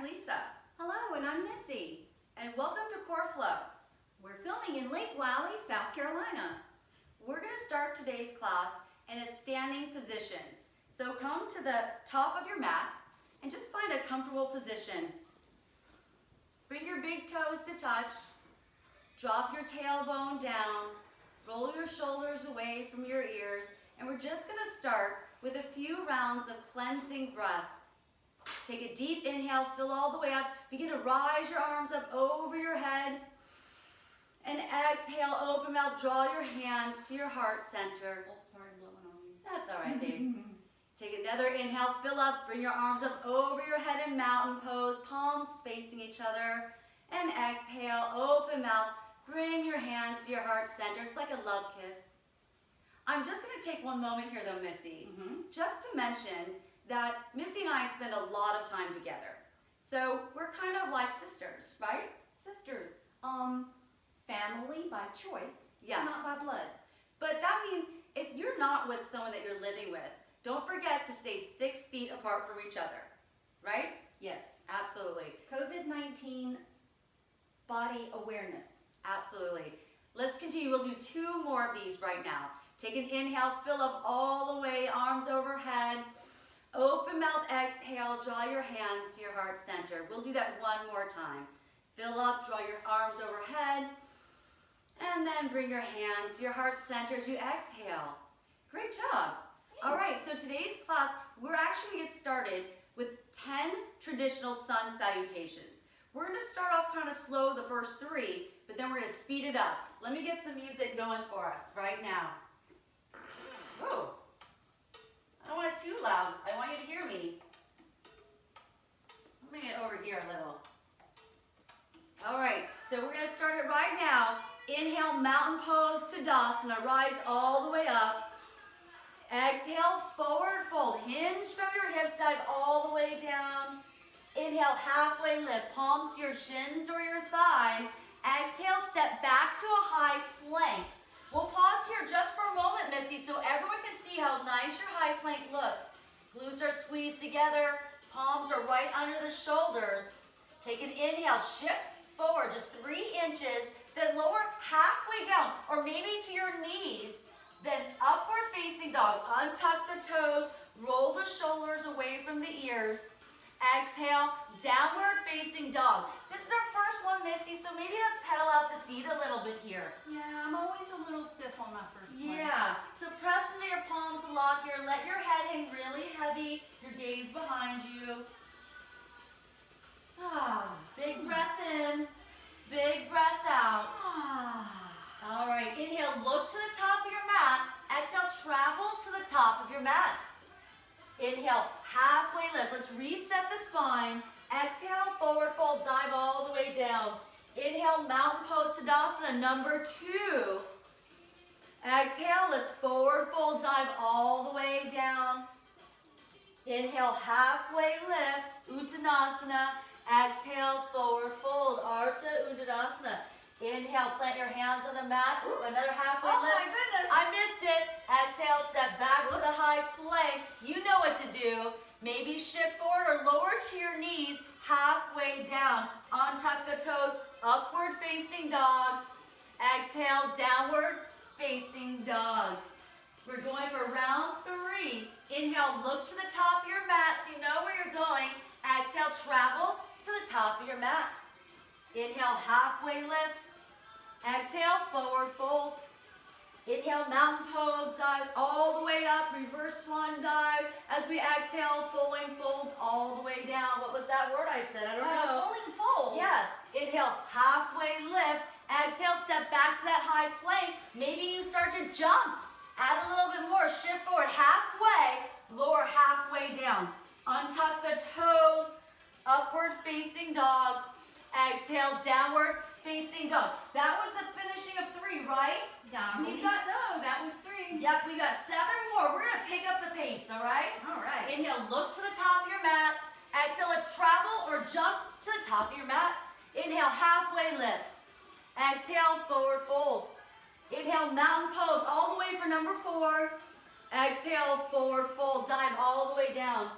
Lisa. Hello, and I'm Missy. And welcome to CoreFlow. We're filming in Lake Wylie, South Carolina. We're going to start today's class in a standing position. So come to the top of your mat and just find a comfortable position. Bring your big toes to touch. Drop your tailbone down. Roll your shoulders away from your ears. And we're just going to start with a few rounds of cleansing breath. Take a deep inhale, fill all the way up. Begin to rise your arms up over your head. And exhale, open mouth, draw your hands to your heart center. Oh, sorry, I'm blowing on you. That's all right, babe. Take another inhale, fill up, bring your arms up over your head in mountain pose, palms facing each other. And exhale, open mouth, bring your hands to your heart center. It's like a love kiss. I'm just going to take one moment here though, Missy, just to mention that Missy and I spend a lot of time together. So we're kind of like sisters, right? Sisters, family by choice, Yes. not by blood. But that means if you're not with someone that you're living with, don't forget to stay 6 feet apart from each other, right? Yes. Absolutely. COVID-19 body awareness. Absolutely. Let's continue. We'll do 2 more of these right now. Take an inhale, fill up all the way, arms overhead. Open mouth, exhale, draw your hands to your heart center. We'll do that one more time. Fill up, draw your arms overhead, and then bring your hands to your heart center as you exhale. Great job. All right, so today's class, we're actually going to get started with 10 traditional sun salutations. We're going to start off kind of slow the first 3, but then we're going to speed it up. Let me get some music going for us right now. Whoa. I don't want it too loud. I want you to hear me. Let me get over here a little. All right, so we're going to start it right now. Inhale, mountain pose to Tadasana. Rise all the way up. Exhale, forward fold. Hinge from your hips, dive all the way down. Inhale, halfway lift. Palms to your shins or your thighs. Exhale, step back to a high plank. We'll pause here just for a moment, Missy, so everyone can see how nice your high plank looks. Glutes are squeezed together, palms are right under the shoulders. Take an inhale, shift forward just 3 inches, then lower halfway down, or maybe to your knees. Then upward facing dog, untuck the toes, roll the shoulders away from the ears. Exhale, downward facing dog. This is our first one, Missy, so maybe let's pedal out the feet a little bit here. Yeah, I'm always a little stiff on my first one. Yeah, so press into your palms a lot here. Let your head hang really heavy, your gaze behind you. Big breath in, big breath out. All right, inhale, look to the top of your mat. Exhale, travel to the top of your mat. Inhale, halfway lift. Let's reset the spine. Exhale, forward fold, dive all the way down. Inhale, mountain pose Tadasana, number 2. Exhale, let's forward fold, dive all the way down. Inhale, halfway lift, Uttanasana. Exhale, forward fold, Ardha Uttanasana. Inhale, plant your hands on the mat. Ooh, another halfway lift. Oh my goodness. I missed it. Exhale, step back to the high plank. You know what to do. Maybe shift forward or lower to your knees, halfway down. Untuck the toes, upward facing dog. Exhale, downward facing dog. We're going for round 3. Inhale, look to the top of your mat so you know where you're going. Exhale, travel to the top of your mat. Inhale, halfway lift. Exhale, forward fold. Inhale, mountain pose, dive all the way up, reverse swan dive. As we exhale, folding fold all the way down. What was that word I said? I don't know. Folding fold. Yes. Inhale, halfway lift. Exhale, step back to that high plank. Maybe you start to jump. Add a little bit more. Shift forward halfway, lower halfway down. Untuck the toes, upward facing dog. Exhale, downward facing dog. That was the finishing of 3, right? Yeah, We maybe got so. That was 3. Yep, we got 7 more. We're going to pick up the pace, all right? All right. Inhale, look to the top of your mat. Exhale, let's travel or jump to the top of your mat. Inhale, halfway lift. Exhale, forward fold. Inhale, mountain pose all the way for number 4. Exhale, forward fold. Dive all the way down.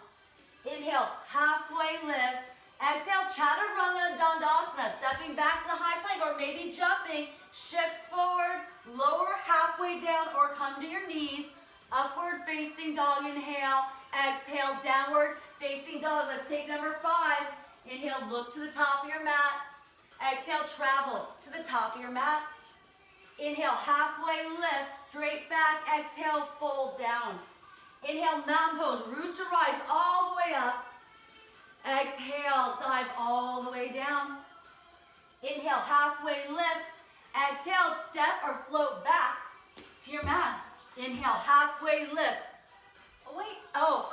Inhale, halfway lift. Exhale, chaturanga dandasana, stepping back to the high plank or maybe jumping. Shift forward, lower halfway down or come to your knees. Upward facing dog, inhale. Exhale, downward facing dog. Let's take number 5. Inhale, look to the top of your mat. Exhale, travel to the top of your mat. Inhale, halfway lift, straight back. Exhale, fold down. Inhale, mountain pose, root to rise all the way up. Exhale, dive all the way down. Inhale, halfway lift. Exhale, step or float back to your mat. Inhale, halfway lift. Oh, wait.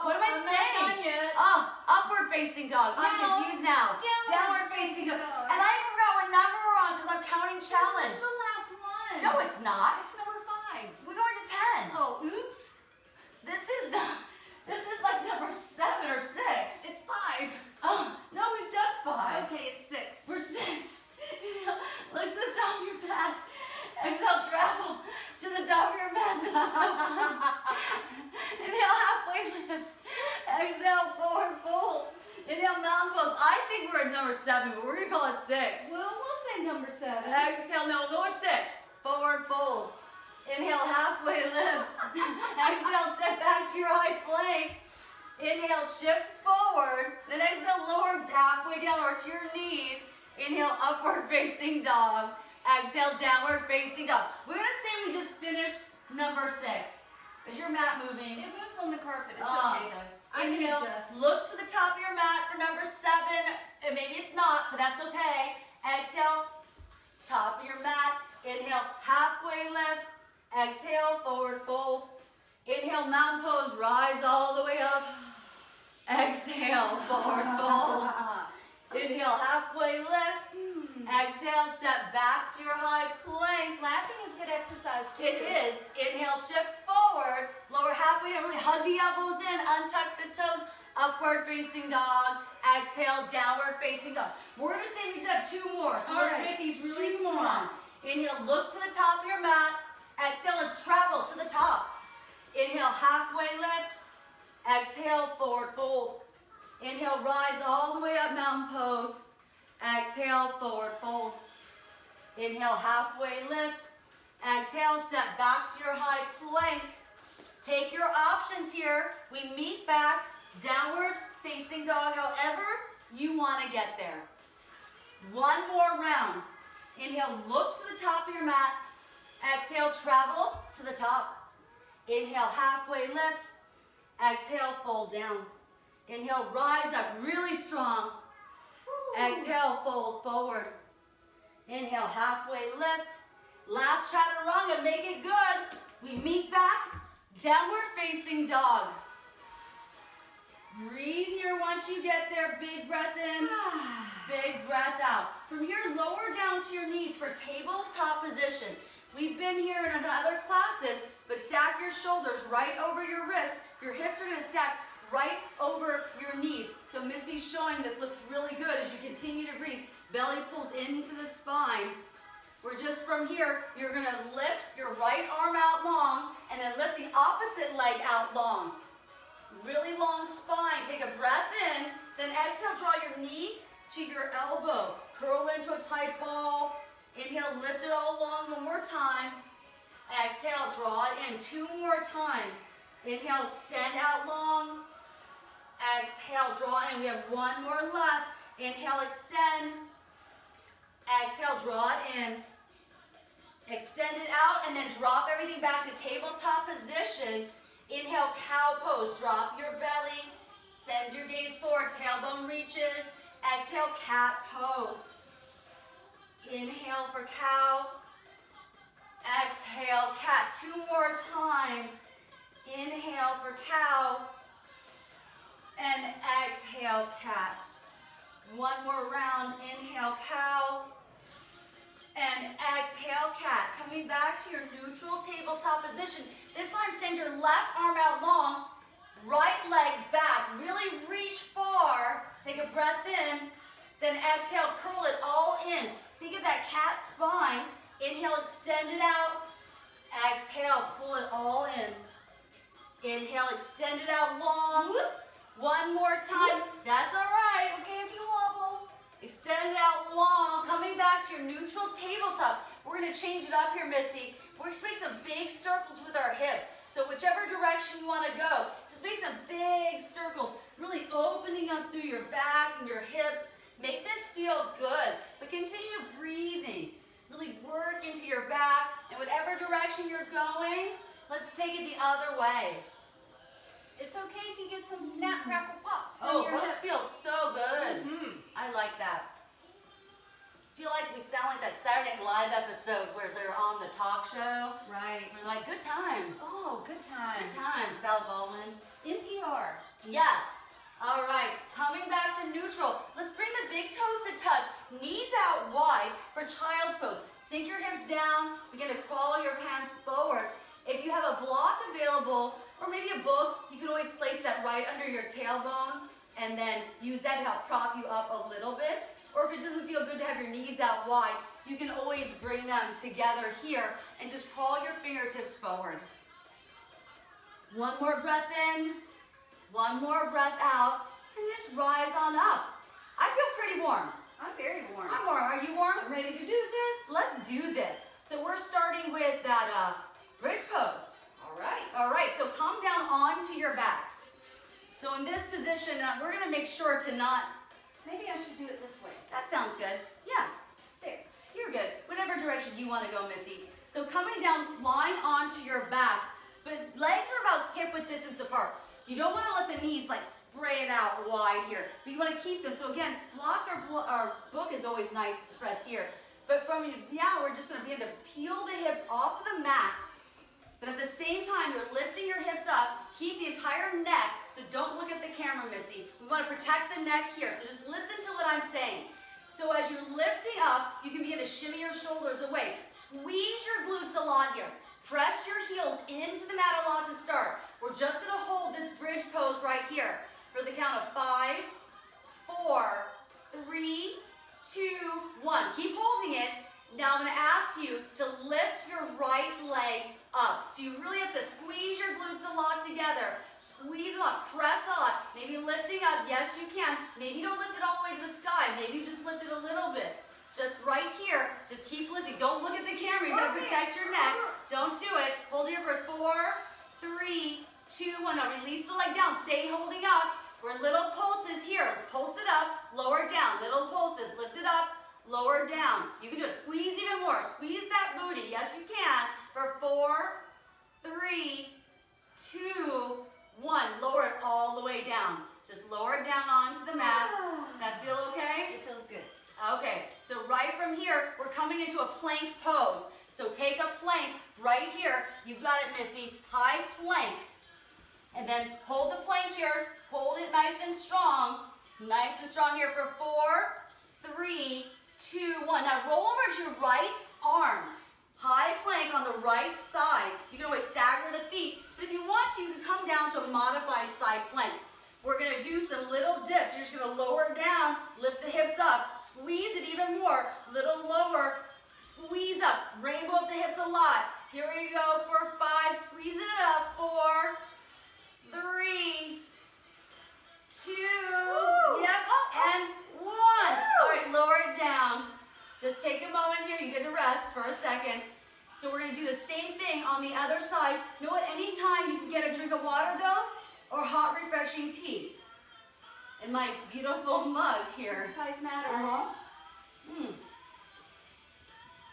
What am I I'm saying? not done yet. Upward facing dog. I'm No. confused now. Downward facing dog. And I even forgot what number we're on because I'm counting challenge. This is the last one. No, it's not. It's number 5. We're going to 10. Oh, oops. This is like number 7 or 6. It's 5. Oh, no, we've done 5. Okay, it's 6. For 6. Look to the top of your mat. Exhale, travel to the top of your mat. This is so fun. Inhale, halfway lift. Exhale, forward fold. Inhale, mountain pose. I think we're at number 7, but we're going to call it 6. Well, we'll say number 7. Exhale, no, go with 6. Forward fold. Inhale, halfway lift. Exhale, step back to your high plank. Inhale, shift forward. Then exhale, lower halfway down or to your knees. Inhale, upward facing dog. Exhale, downward facing dog. We're going to say we just finished number 6. Is your mat moving? It moves on the carpet. It's okay, though. I can Inhale, adjust. look to the top of your mat for number 7. And maybe it's not, but that's okay. Exhale, top of your mat. Inhale, halfway lift. Exhale, forward fold. Inhale, mountain pose, rise all the way up. Exhale, forward fold. Inhale, halfway lift. Exhale, step back to your high plank. Laughing is good exercise, too. It is. Inhale, shift forward. Lower halfway down, really hug the elbows in, untuck the toes. Upward facing dog. Exhale, downward facing dog. We're going to say we just have 2 more. So let's make these really strong. Inhale, look to the top of your mat. Exhale, let's travel to the top. Inhale, halfway lift. Exhale, forward fold. Inhale, rise all the way up, mountain pose. Exhale, forward fold. Inhale, halfway lift. Exhale, step back to your high plank. Take your options here. We meet back, downward facing dog, however you want to get there. 1 more round. Inhale, look to the top of your mat. Exhale, travel to the top. Inhale, halfway lift. Exhale, fold down. Inhale, rise up really strong. Exhale, fold forward. Inhale, halfway lift. Last chaturanga, make it good. We meet back, downward facing dog. Breathe here once you get there. Big breath in, big breath out. From here, lower down to your knees for tabletop position. We've been here in other classes, but stack your shoulders right over your wrists. Your hips are going to stack right over your knees. So Missy's showing this looks really good as you continue to breathe. Belly pulls into the spine. We're just from here, you're going to lift your right arm out long and then lift the opposite leg out long. Really long spine. Take a breath in, then exhale, draw your knee to your elbow. Curl into a tight ball. Inhale, lift it all long 1 more time. Exhale, draw it in 2 more times. Inhale, extend out long. Exhale, draw in. We have 1 more left. Inhale, extend. Exhale, draw it in. Extend it out and then drop everything back to tabletop position. Inhale, cow pose. Drop your belly. Send your gaze forward. Tailbone reaches. Exhale, cat pose. Inhale for cow. Exhale, cat. 2 more times. Inhale for cow. And exhale, cat. 1 more round. Inhale, cow. And exhale, cat. Coming back to your neutral tabletop position. This time, send your left arm out long. Right leg back. Really reach far. Take a breath in. Then exhale, curl it all in. Think of that cat spine. Inhale, extend it out. Exhale, pull it all in. Inhale, extend it out long. Whoops. One more time. Whoops. That's all right. Okay, if you wobble. Extend it out long. Coming back to your neutral tabletop. We're going to change it up here, Missy. We're going to make some big circles with our hips. So whichever direction you want to go, just make some big circles, really opening up through your back and your hips. Make this feel good, but continue breathing. Really work into your back, and whatever direction you're going, let's take it the other way. It's okay if you get some snap, crackle, pops from Oh, your those hips. feel so good. I like that. Feel like we sound like that Saturday Night Live episode where they're on the talk show. Right. We're like, good times. Oh, good times. Good times, Val Baldwin. NPR. Yes. All right, coming back to neutral. Let's bring the big toes to touch. Knees out wide for child's pose. Sink your hips down. Begin to crawl your hands forward. If you have a block available, or maybe a book, you can always place that right under your tailbone and then use that to help prop you up a little bit. Or if it doesn't feel good to have your knees out wide, you can always bring them together here and just crawl your fingertips forward. One more breath in, one more breath out, and just rise on up. I feel pretty warm. I'm very warm. I'm warm. Are you warm? I'm ready to do this. Let's do this. So we're starting with that bridge pose. All right. All right, so come down onto your backs. So in this position, we're going to make sure to not, Maybe I should do it this way. that sounds good. Yeah, There. you're good. Whatever direction you want to go, Missy. So coming down, lying onto your backs, but legs are about hip width distance apart. You don't want to let the knees like spray it out wide here, but you want to keep them. So again, block our book is always nice to press here. But from now, we're just going to begin to peel the hips off of the mat. But at the same time, you're lifting your hips up. Keep the entire neck, so don't look at the camera, Missy. We want to protect the neck here, so just listen to what I'm saying. So as you're lifting up, you can begin to shimmy your shoulders away. Squeeze your glutes a lot here. Press your heels into the mat a lot to start. We're just going to hold this bridge pose right here for the count of 5, 4, 3, 2, 1. Keep holding it. Now I'm going to ask you to lift your right leg up. So you really have to squeeze your glutes a lot together. Squeeze them up, press a lot. Maybe lifting up, yes you can. Maybe you don't lift it all the way to the sky. Maybe you just lift it a little bit. Just right here, just keep lifting. Don't look at the camera, you gotta protect your neck. Don't do it. Hold here for 4, 3, 2, 1. Now release the leg down, stay holding up. We're little pulses here. Pulse it up, lower down. Little pulses, lift it up, lower down. You can do it. Squeeze even more. Squeeze that booty. Yes, you can. For 4, 3, 2, 1. Lower it all the way down. Just lower it down onto the mat. Does that feel okay? It feels good. Okay. So right from here, we're coming into a plank pose. So take a plank right here. You got it, Missy. High plank. And then hold the plank here. Hold it nice and strong. Nice and strong here for 4, 3, 2, 1. Now roll over to your right arm. High plank on the right side. You can always stagger the feet, but if you want to, you can come down to a modified side plank. We're going to do some little dips. You're just going to lower down, lift the hips up, squeeze it even more, little lower, squeeze up, rainbow up the hips a lot. Here we go for 5, squeeze it up, 4, 3, 2, yep, and 1. All right, lower it down. Just take a moment here. You get to rest for a second. So we're going to do the same thing on the other side. You know what? Anytime you can get a drink of water, though, or hot, refreshing tea. In my beautiful mug here. Size matters.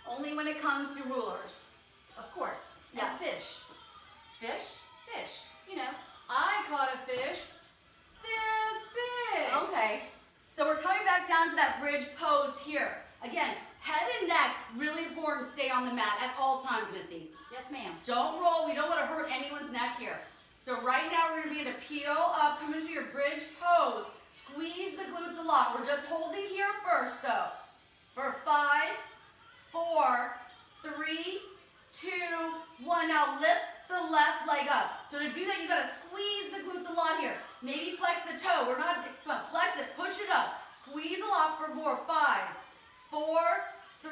Only when it comes to rulers. Of course. Yes. And fish. Fish? Fish. You know, I caught a fish this big. Okay. So we're coming back down to that bridge pose here. Again, head and neck, really important, stay on the mat at all times, Missy. Yes, ma'am. Don't roll, we don't want to hurt anyone's neck here. So right now we're going to begin to peel up, come into your bridge pose. Squeeze the glutes a lot. We're just holding here first though. For 5, 4, 3, 2, 1. Now lift the left leg up. So to do that, you got to squeeze the glutes a lot here. Maybe flex the toe. We're not, come on, flex it, push it up. Squeeze a lot for more. 5, 4, 3,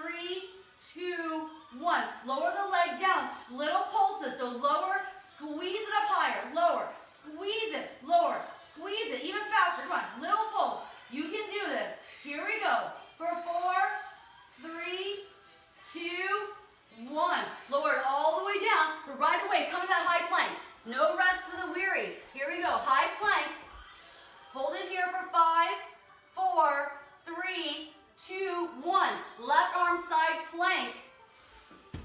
2, one. Lower the leg down. Little pulses. So lower, squeeze it up higher. Lower, squeeze it, lower, squeeze it. Even faster. Come on, little pulse. You can do this. Here we go. For 4, 3, 2, 1. Lower it all the way down. But right away, come to that high plank. No rest for the weary. Here we go. High plank. Hold it here for 5, 4, 3, 2, 1. Left arm side plank.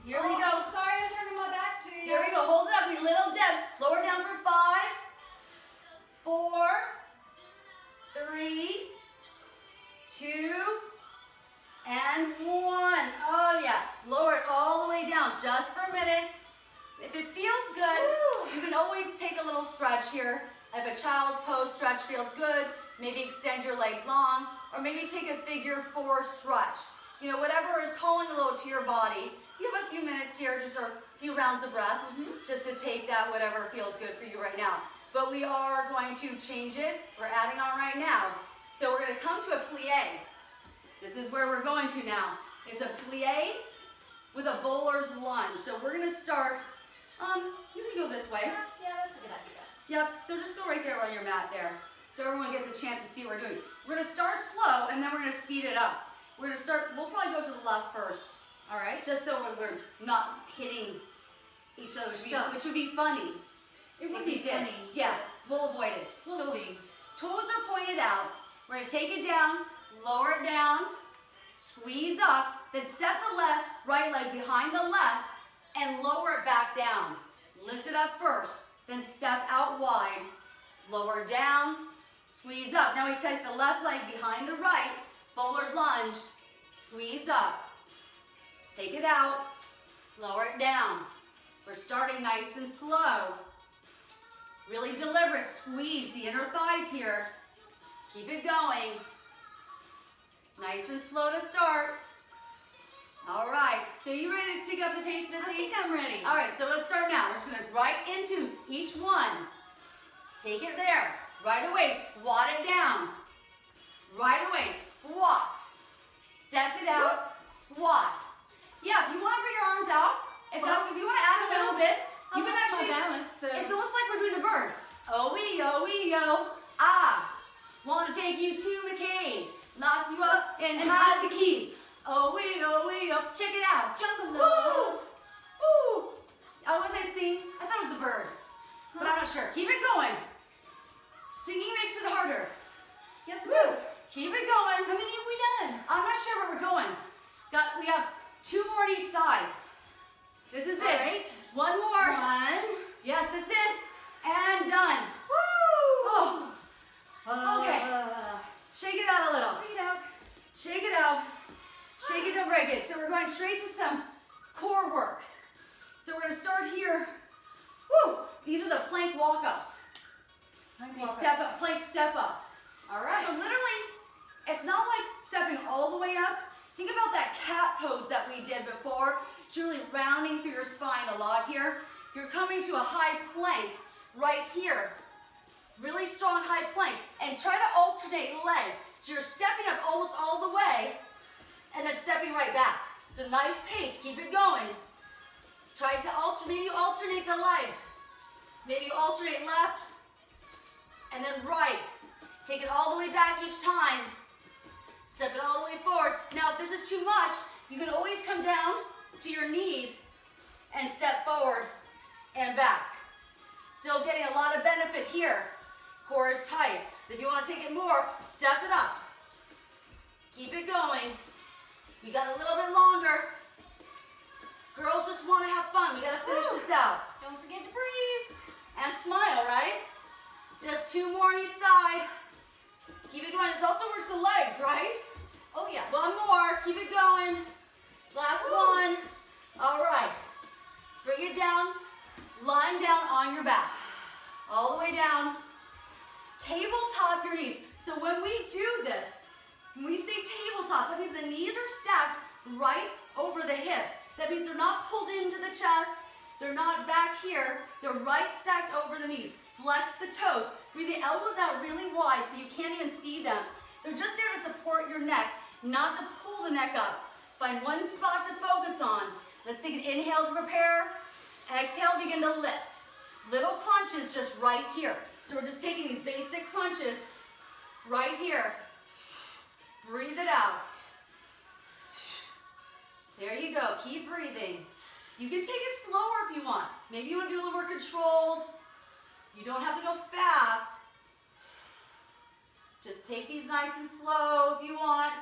Here we go. Sorry, I'm turning my back to you. Here we go. Hold it up. We little dips. Lower down for 5, 4, 3, 2, and 1. Oh yeah. Lower it all the way down just for a minute. If it feels good, you can always take a little stretch here. If a child's pose stretch feels good, maybe extend your legs long, or maybe take a figure 4 stretch. You know, whatever is calling a little to your body. You have a few minutes here, just a few rounds of breath, just to take that whatever feels good for you right now. But we are going to change it. We're adding on right now. So we're going to come to a plie. This is where we're going to now. It's a plie with a bowler's lunge. So we're going to start, you can go this way. Yeah, that's a good idea. Yep, so just go right there on your mat there. So everyone gets a chance to see what we're doing. We're going to start slow, and then we're going to speed it up. We're going to start, we'll probably go to the left first. All right, just so we're not hitting each other's feet, which would be funny. It would be funny. Yeah, we'll avoid it. We'll see. Toes are pointed out. We're going to take it down, lower it down, squeeze up, then step the left, right leg behind the left, and lower it back down. Lift it up first, then step out wide, lower down, squeeze up. Now we take the left leg behind the right, bowler's lunge, squeeze up. Take it out, lower it down. We're starting nice and slow. Really deliberate, squeeze the inner thighs here. Keep it going. Nice and slow to start. All right, so you ready to speak up the pace, Missy? I think I'm ready. All right, so let's start now. We're just gonna right into each one. Take it there. Right away, squat it down. Right away, squat. Step it out, squat. Yeah, if you want to bring your arms out, if you want to add a little bit, you can actually, balance, so. It's almost like we're doing the bird. Oh-wee-oh-wee-oh, ah. Want to take you to the cage, lock you up and hide the key. Oh-wee-oh-wee-oh, check it out. Jungle Woo! love. Woo! What did I sing? I thought it was the bird, but I'm not sure. Keep it going. Singing makes it harder. Yes, it Woo! does. Keep it going. How many have we done? I'm not sure where we're going. We have 2 more on each side. This is it. All right. 1 more. 1. Yes, that's it. And done. Woo! Oh. Okay. Shake it out a little. Shake it out. Shake it out. Shake it to break it. So we're going straight to some core work. So we're going to start here. Woo! These are the plank walk-ups. Step up, plank step-ups. All right. So literally, it's not like stepping all the way up. Think about that cat pose that we did before. It's really rounding through your spine a lot here. You're coming to a high plank right here. Really strong high plank. And try to alternate legs. So you're stepping up almost all the way and then stepping right back. So nice pace. Keep it going. Try to maybe you alternate the legs. Maybe you alternate left and then right. Take it all the way back each time. Step it all the way forward. Now, if this is too much, you can always come down to your knees and step forward and back. Still getting a lot of benefit here. Core is tight. If you want to take it more, step it up. Keep it going. We got a little bit longer. Girls just want to have fun. We got to finish this out. Don't forget to breathe. And smile, right? Just 2 more on each side. Keep it going. This also works the legs, right? Oh, yeah. 1 more. Keep it going. Last one. All right. Bring it down. Lying down on your backs. All the way down. Tabletop your knees. So when we do this, when we say tabletop, that means the knees are stacked right over the hips. That means they're not pulled into the chest. They're not back here. They're right stacked over the knees. Flex the toes. Bring the elbows out really wide so you can't even see them. They're just there to support your neck, not to pull the neck up. Find one spot to focus on. Let's take an inhale to prepare. Exhale, begin to lift. Little crunches just right here. So we're just taking these basic crunches right here. Breathe it out. There you go. Keep breathing. You can take it slower if you want. Maybe you want to do a little more controlled. You don't have to go fast. Just take these nice and slow if you want.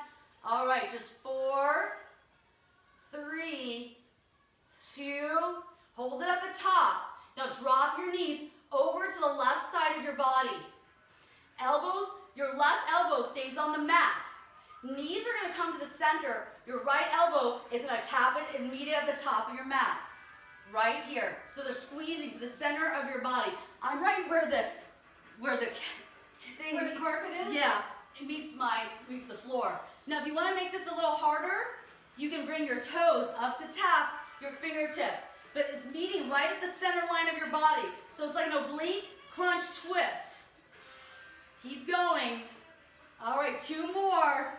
All right, just 4, 3, 2, hold it at the top. Now drop your knees over to the left side of your body. Elbows, your left elbow stays on the mat. Knees are going to come to the center. Your right elbow is going to tap it and meet it at the top of your mat. Right here. So they're squeezing to the center of your body. I'm right where the thing meets, the carpet is? Yeah, it meets the floor. Now if you want to make this a little harder, you can bring your toes up to tap your fingertips. But it's meeting right at the center line of your body. So it's like an oblique crunch twist. Keep going. All right, 2 more.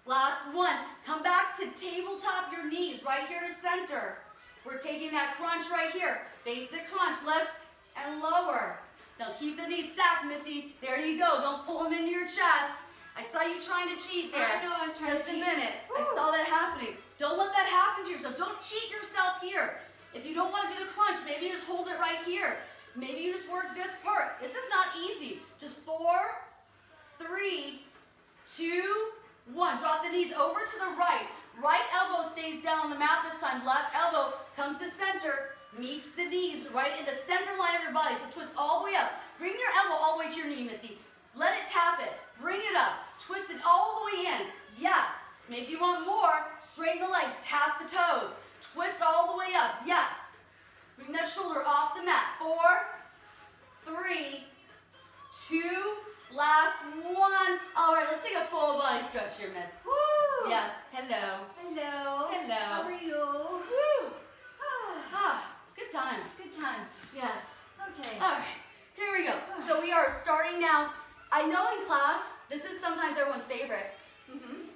Last one. Come back to tabletop your knees right here to center. We're taking that crunch right here. Basic crunch, lift and lower. Now keep the knees stacked, Missy. There you go. Don't pull them into your chest. I saw you trying to cheat there. I know, I was trying Just to cheat. a minute. Woo. I saw that happening. Don't let that happen to yourself. Don't cheat yourself here. If you don't want to do the crunch, maybe you just hold it right here. Maybe you just work this part. This is not easy. Just 4, 3, 2, 1. Drop the knees over to the right. Right elbow stays down on the mat this time. Left elbow comes to center, meets the knees right in the center line of your body. So twist all the way up. Bring your elbow all the way to your knee, Missy. Let it tap it. Bring it up. Twist it all the way in. Yes. Maybe if you want more, straighten the legs. Tap the toes. Twist all the way up. Yes. Bring that shoulder off the mat. 4, 3, 2, last 1. All right, let's take a full body stretch here, Miss. Woo! Yes. Hello. Hello. Hello. How are you? Woo. Good times. Good times. Yes. Okay. All right. Here we go. So we are starting now. I know in class, this is sometimes everyone's favorite.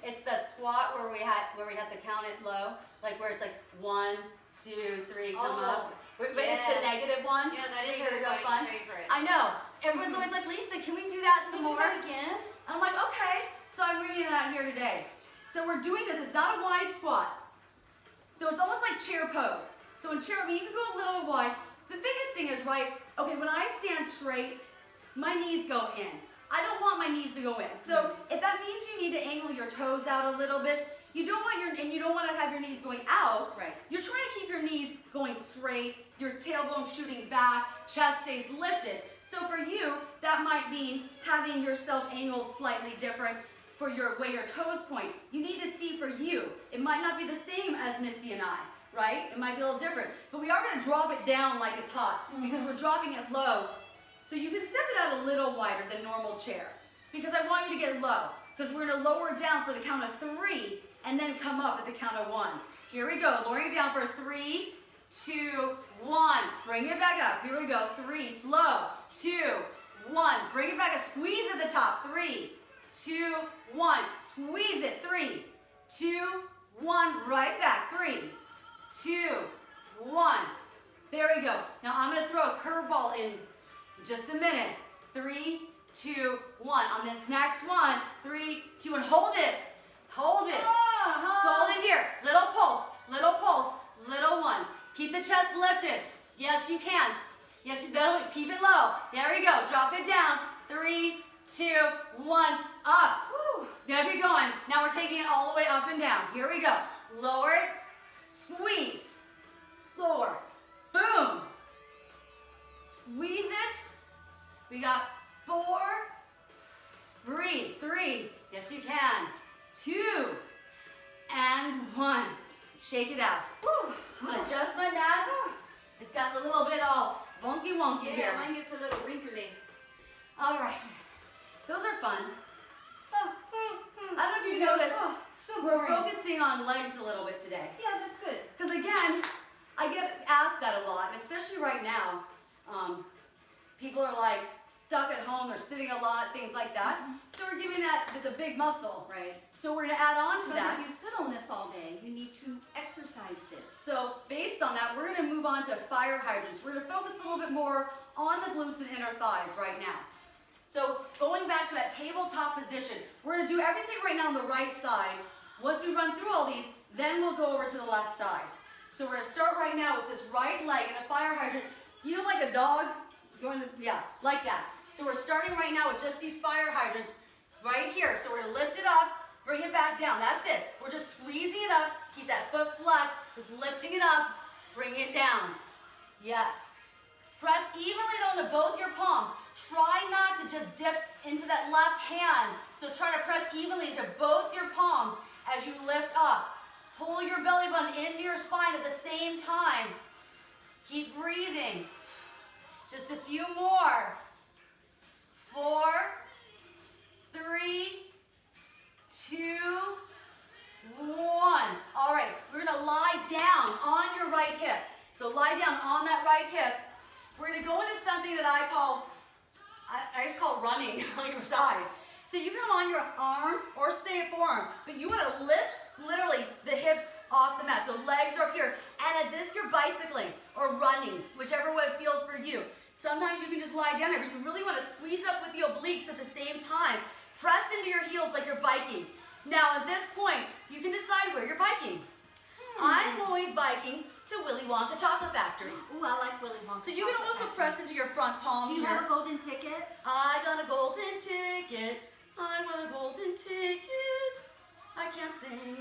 It's the squat where we had to count it low, like where it's like 1, 2, 3, come up. But it's the negative one. Yeah, that is Figure it out everybody's fun. favorite. I know. Everyone's always like, Lisa, can we do that some more? Can we do that again? I'm like, okay. So I'm reading that here today. So we're doing this. It's not a wide squat. So it's almost like chair pose. So in chair, I mean, you can go a little wide. The biggest thing is, right, okay, when I stand straight, my knees go in. I don't want my knees to go in. So if that means you need to angle your toes out a little bit, you don't want to have your knees going out. Right. You're trying to keep your knees going straight, your tailbone shooting back, chest stays lifted. So for you, that might mean having yourself angled slightly different for your way your toes point. You need to see for you. It might not be the same as Missy and I, right? It might be a little different. But we are going to drop it down like it's hot because we're dropping it low. So you can step it out a little wider than normal chair because I want you to get low because we're going to lower it down for the count of 3 and then come up at the count of 1. Here we go. Lowering it down for 3, 2, 1. Bring it back up. Here we go. 3, slow. 2, 1. Bring it back. Squeeze at the top. 3, 2, 1. Squeeze it. 3, 2, 1. Right back. 3, 2, 1. There we go. Now I'm going to throw a curveball in just a minute. 3, 2, 1. On this next one, 3, 2, and hold it. Hold it. Hold it here. Little pulse, little ones. Keep the chest lifted. Yes, you can. Yes, that'll keep it low. There you go. Drop it down. 3, 2, 1, up. Woo. There we going. Now we're taking it all the way up and down. Here we go. Lower it. Squeeze. Lower. Boom. Squeeze it. We got 4. Breathe. 3. Yes, you can. 2. And 1. Shake it out. Woo. I'm going to adjust my mat. It's got a little bit all funky wonky here. Yeah, mine gets a little wrinkly. All right. Those are fun. I don't know if you noticed, so we're boring. focusing on legs a little bit today. Yeah, that's good. Because again, I get asked that a lot, and especially right now, people are like, stuck at home, they're sitting a lot, things like that. So we're giving that as a big muscle. Right. So we're gonna add on to Because that. if you sit on this all day, you need to exercise this. So based on that, we're gonna move on to fire hydrants. We're gonna focus a little bit more on the glutes and inner thighs right now. So going back to that tabletop position, we're gonna do everything right now on the right side. Once we run through all these, then we'll go over to the left side. So we're gonna start right now with this right leg in a fire hydrant. You know, like a dog going to, yeah, like that. So we're starting right now with just these fire hydrants right here. So we're gonna lift it up, bring it back down. That's it. We're just squeezing it up. Keep that foot flexed. Just lifting it up, bring it down. Yes. Press evenly onto both your palms. Try not to just dip into that left hand. So try to press evenly into both your palms as you lift up. Pull your belly button into your spine at the same time. Keep breathing. Just a few more. 4, 3, 2, 1. All right, we're gonna lie down on your right hip. So lie down on that right hip. We're gonna go into something that I just call running on your side. So you come on your arm or say a forearm, but you wanna lift literally the hips off the mat. So legs are up here, and as if you're bicycling or running, whichever way it feels for you. Sometimes you can just lie down there, but you really wanna squeeze up with the obliques at the same time. Press into your heels like you're biking. Now at this point, you can decide where you're biking. I'm always biking to Willy Wonka Chocolate Factory. Ooh, I like Willy Wonka. So you can also press into your front palm Do you here. have a golden ticket? I got a golden ticket. I want a golden ticket. I can't sing.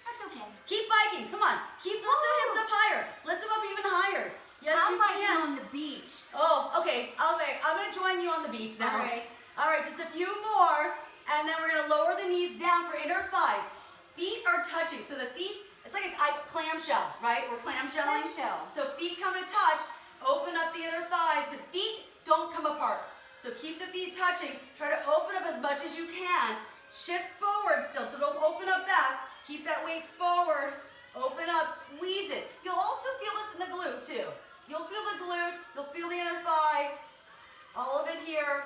That's okay. Keep biking. Come on. Keep lift the hips up higher. Lift them up even higher. Yes, I'm you biking can. on the beach. Oh, okay. Okay. I'm going to join you on the beach now. All right. All right, just a few more. And then we're going to lower the knees down for inner thighs. Feet are touching. So the feet, it's like a clamshell, right? We're clamshelling. Clamshell. So feet come to touch. Open up the inner thighs, but feet don't come apart. So keep the feet touching. Try to open up as much as you can. Shift forward still, so don't open up back. Keep that weight forward. Open up, squeeze it. You'll also feel this in the glute too. You'll feel the glute, you'll feel the inner thigh. All of it here.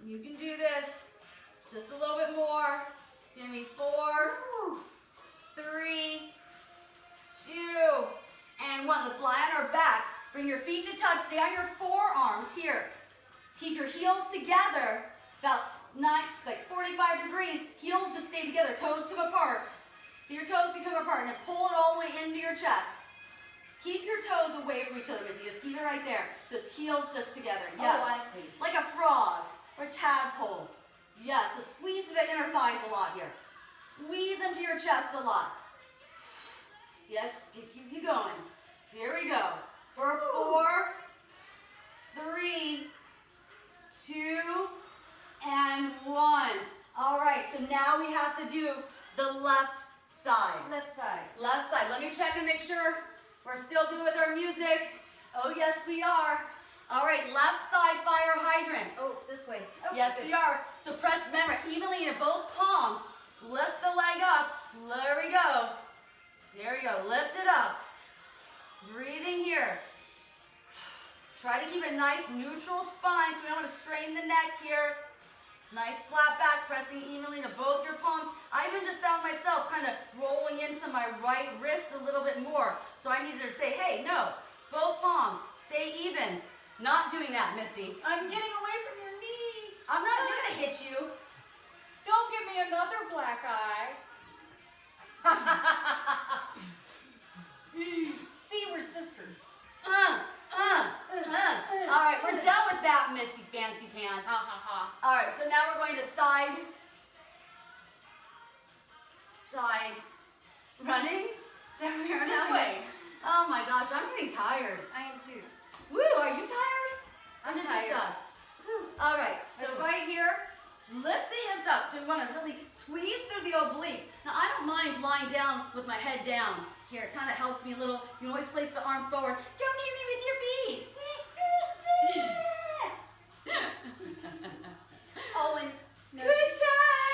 You can do this. Just a little bit more. Give me 4, 3, 2, and 1. Let's lie on our backs. Bring your feet to touch. Stay on your forearms here. Keep your heels together. About 45 degrees. Heels just stay together. Toes come apart. So your toes can come apart. And then pull it all the way into your chest. Keep your toes away from each other, Missy. Just keep it right there. So it's heels just together. Yes. Oh, I see. Like a frog or a tadpole. Yes. So squeeze through the inner thighs a lot here. Squeeze them to your chest a lot. Yes. Keep you going. Here we go. For 4, 3, 2, and 1. All right, so now we have to do the left side. Left side. Left side. Let me check and make sure we're still good with our music. Oh, yes, we are. All right, left side fire hydrants. Oh, this way. Oh, Yes, good. we are. So press, remember, evenly into both palms. Lift the leg up. There we go. There we go. Lift it up. Breathing here. Try to keep a nice neutral spine so we don't want to strain the neck here. Nice flat back, pressing evenly into both your palms. I even just found myself kind of rolling into my right wrist a little bit more. So I needed to say, hey, no, both palms, stay even. Not doing that, Missy. I'm getting away from your knee. I'm not going to hit you. Don't give me another black eye. See, we're sisters. All right, we're done with that, Missy Fancy Pants. Ha ha ha. All right, so now we're going to side running. So we're This way. Oh my gosh, I'm getting tired. I am too. Woo, are you tired? I'm Just tired. us. All right, so right here, lift the hips up. So we want to really squeeze through the obliques. Now, I don't mind lying down with my head down. Here, it kind of helps me a little. You can always place the arm forward. Don't hit me with your feet. Oh, and no, Good time.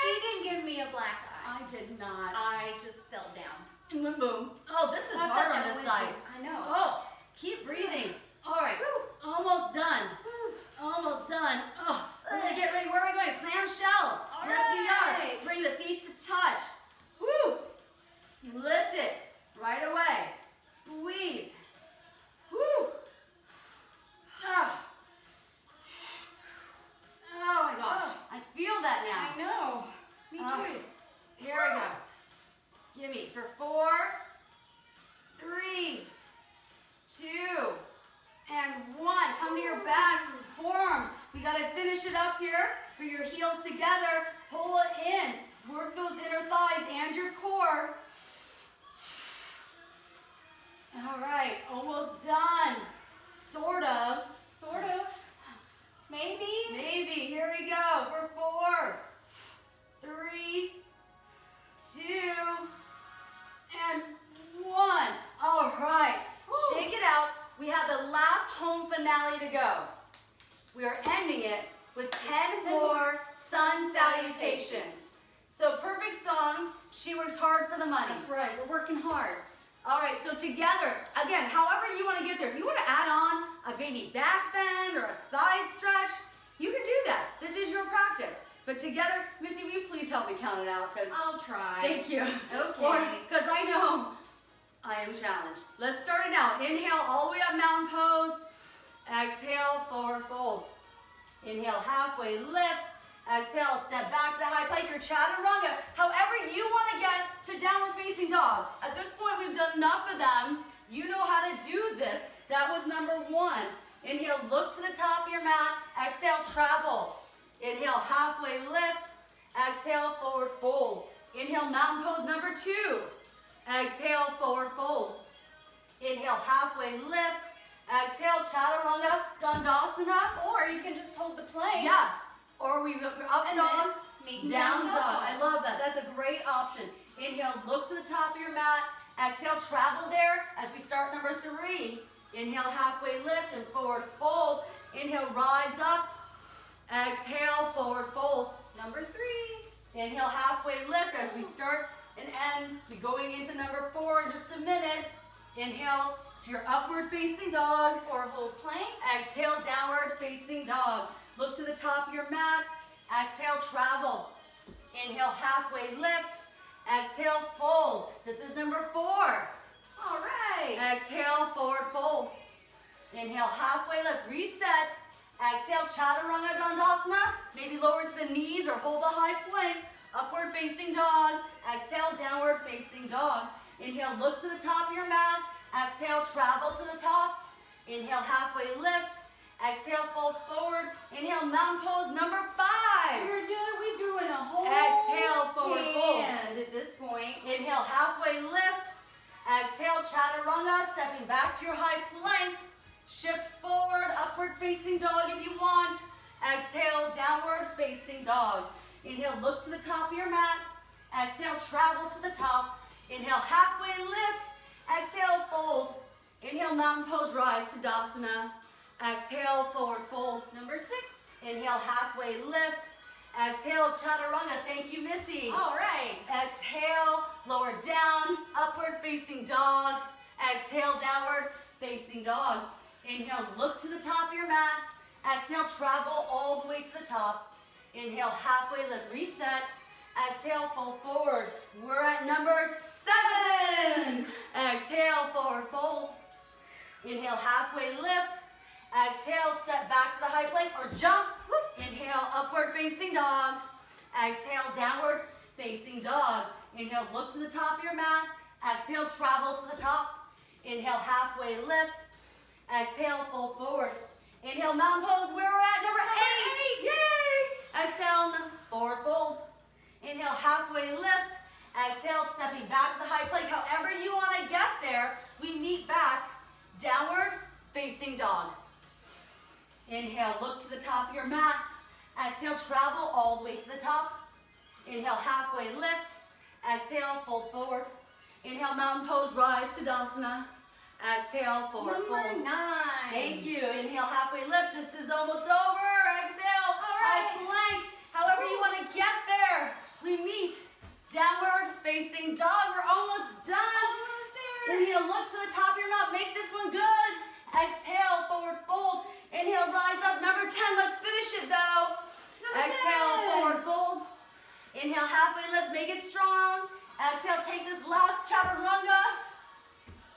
she didn't give me a black eye. I did not. I just fell down. And boom, boom. Oh, this is I hard bet on that this went side. through. I know. Oh, keep breathing. All right, almost done. Almost done. for your heels together. Pull it in. Work those inner thighs and your core. All right, almost done. Sort of. Sort of. Maybe. Maybe. Here we go. For 4, 3, 2, and 1. All right. Woo. Shake it out. We have the last home finale to go. We are ending it with 10 more sun salutations. So perfect song. She works hard for the money. That's right. We're working hard. All right, so together, again, however you want to get there. If you want to add on a baby back bend or a side stretch, you can do that. This is your practice. But together, Missy, will you please help me count it out? I'll try. Thank you. Okay. Because I know I am challenged. Let's start it now. Inhale all the way up, mountain pose. Exhale, forward fold. Inhale, halfway lift. Exhale, step back to the high plank, your chaturanga. However you want to get to downward facing dog. At this point, we've done enough of them. You know how to do this. That was number 1. Inhale, look to the top of your mat. Exhale, travel. Inhale, halfway lift. Exhale, forward fold. Inhale, mountain pose number 2. Exhale, forward fold. Inhale, halfway lift. Exhale, chaturanga, dandasana. Or you can just hold the plank. Yes. Or we go up And dog, then down dog. I love that. That's a great option. Inhale, look to the top of your mat. Exhale, travel there as we start number 3. Inhale, halfway lift and forward fold. Inhale, rise up. Exhale, forward fold. Number 3. Inhale, halfway lift as we start and end. We're going into number 4 in just a minute. Inhale to your upward facing dog. Or hold plank. Exhale, downward facing dog. Look to the top of your mat. Exhale, travel. Inhale, halfway lift. Exhale, fold. This is number 4. All right. Exhale, forward fold. Inhale, halfway lift. Reset. Exhale, chaturanga dandasana. Maybe lower to the knees or hold the high plank. Upward facing dog. Exhale, downward facing dog. Inhale, look to the top of your mat. Exhale, travel to the top. Inhale, halfway lift. Exhale, fold forward. Inhale, mountain pose number 5. We're doing a whole Exhale, forward fold. hand at this point. Inhale, halfway lift. Exhale, chaturanga, stepping back to your high plank. Shift forward, upward facing dog if you want. Exhale, downward facing dog. Inhale, look to the top of your mat. Exhale, travel to the top. Inhale, halfway lift. Exhale, fold. Inhale, mountain pose, rise, Tadasana. Exhale, forward fold. Number 6. Inhale, halfway lift. Exhale, chaturanga. Thank you, Missy. All right. Exhale, lower down, upward facing dog. Exhale, downward facing dog. Inhale, look to the top of your mat. Exhale, travel all the way to the top. Inhale, halfway lift, reset. Exhale, fold forward. We're at number 7. Exhale, forward fold. Inhale, halfway lift. Exhale, step back to the high plank or jump. Inhale, upward facing dog. Exhale, downward facing dog. Inhale, look to the top of your mat. Exhale, travel to the top. Inhale, halfway lift. Exhale, fold forward. Inhale, mountain pose. Where we're at, number 8. Yay! Exhale, forward fold. Inhale, halfway lift. Exhale, stepping back to the high plank. However you want to get there, we meet back. Downward facing dog. Inhale, look to the top of your mat. Exhale, travel all the way to the top. Inhale, halfway lift. Exhale, fold forward. Inhale, mountain pose, rise, Tadasana. Exhale, forward Number fold. 9. Thank you. Inhale, halfway lift. This is almost over. Exhale, high plank. However you want to get there, we meet. Downward facing dog. We're almost done. Almost there. Inhale, look to the top of your mat. Make this one good. Exhale, forward fold. Inhale, rise up. Number 10. Let's finish it though. Exhale, 10. forward fold. Inhale, halfway lift. Make it strong. Exhale, take this last chaturanga.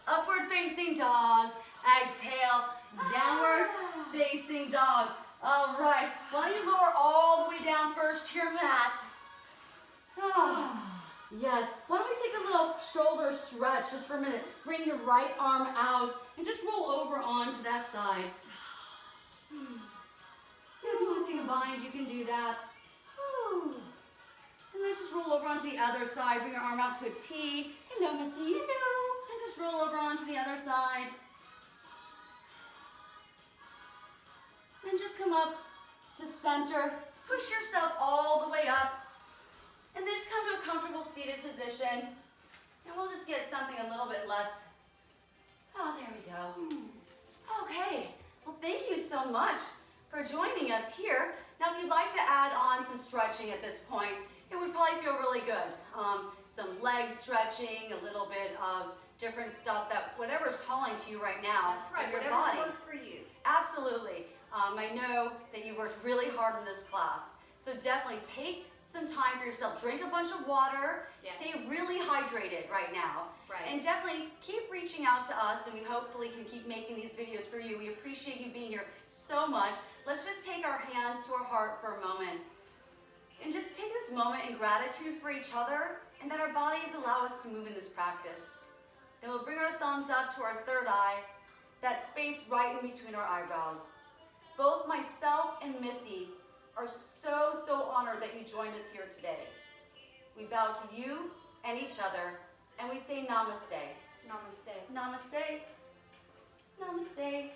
Upward facing dog. Exhale, downward facing dog. All right. Why don't you lower all the way down first to your mat? Yes. Why don't we take a little shoulder stretch just for a minute. Bring your right arm out and just roll over onto that side. Yeah, if you want to take a combined, you can do that. Woo. And let's just roll over onto the other side. Bring your arm out to a T. Hello, Missy. Hello. And just roll over onto the other side. And just come up to center. Push yourself all the way up. And then just come to a comfortable seated position. And we'll just get something a little bit less. Oh, there we go. Okay. Well, thank you so much for joining us here. Now, if you'd like to add on some stretching at this point, it would probably feel really good. Some leg stretching, a little bit of different stuff that whatever's calling to you right now. That's right, in your whatever body. works for you. Absolutely. I know that you worked really hard in this class. So definitely take some time for yourself. Drink a bunch of water. Yes. Stay really hydrated right now. Right. And definitely keep reaching out to us, and we hopefully can keep making these videos for you. We appreciate you being here so much. Let's just take our hands to our heart for a moment. And just take this moment in gratitude for each other and that our bodies allow us to move in this practice. Then we'll bring our thumbs up to our third eye, that space right in between our eyebrows. Both myself and Missy are so honored that you joined us here today. We bow to you and each other, and we say namaste. Namaste. Namaste. Namaste.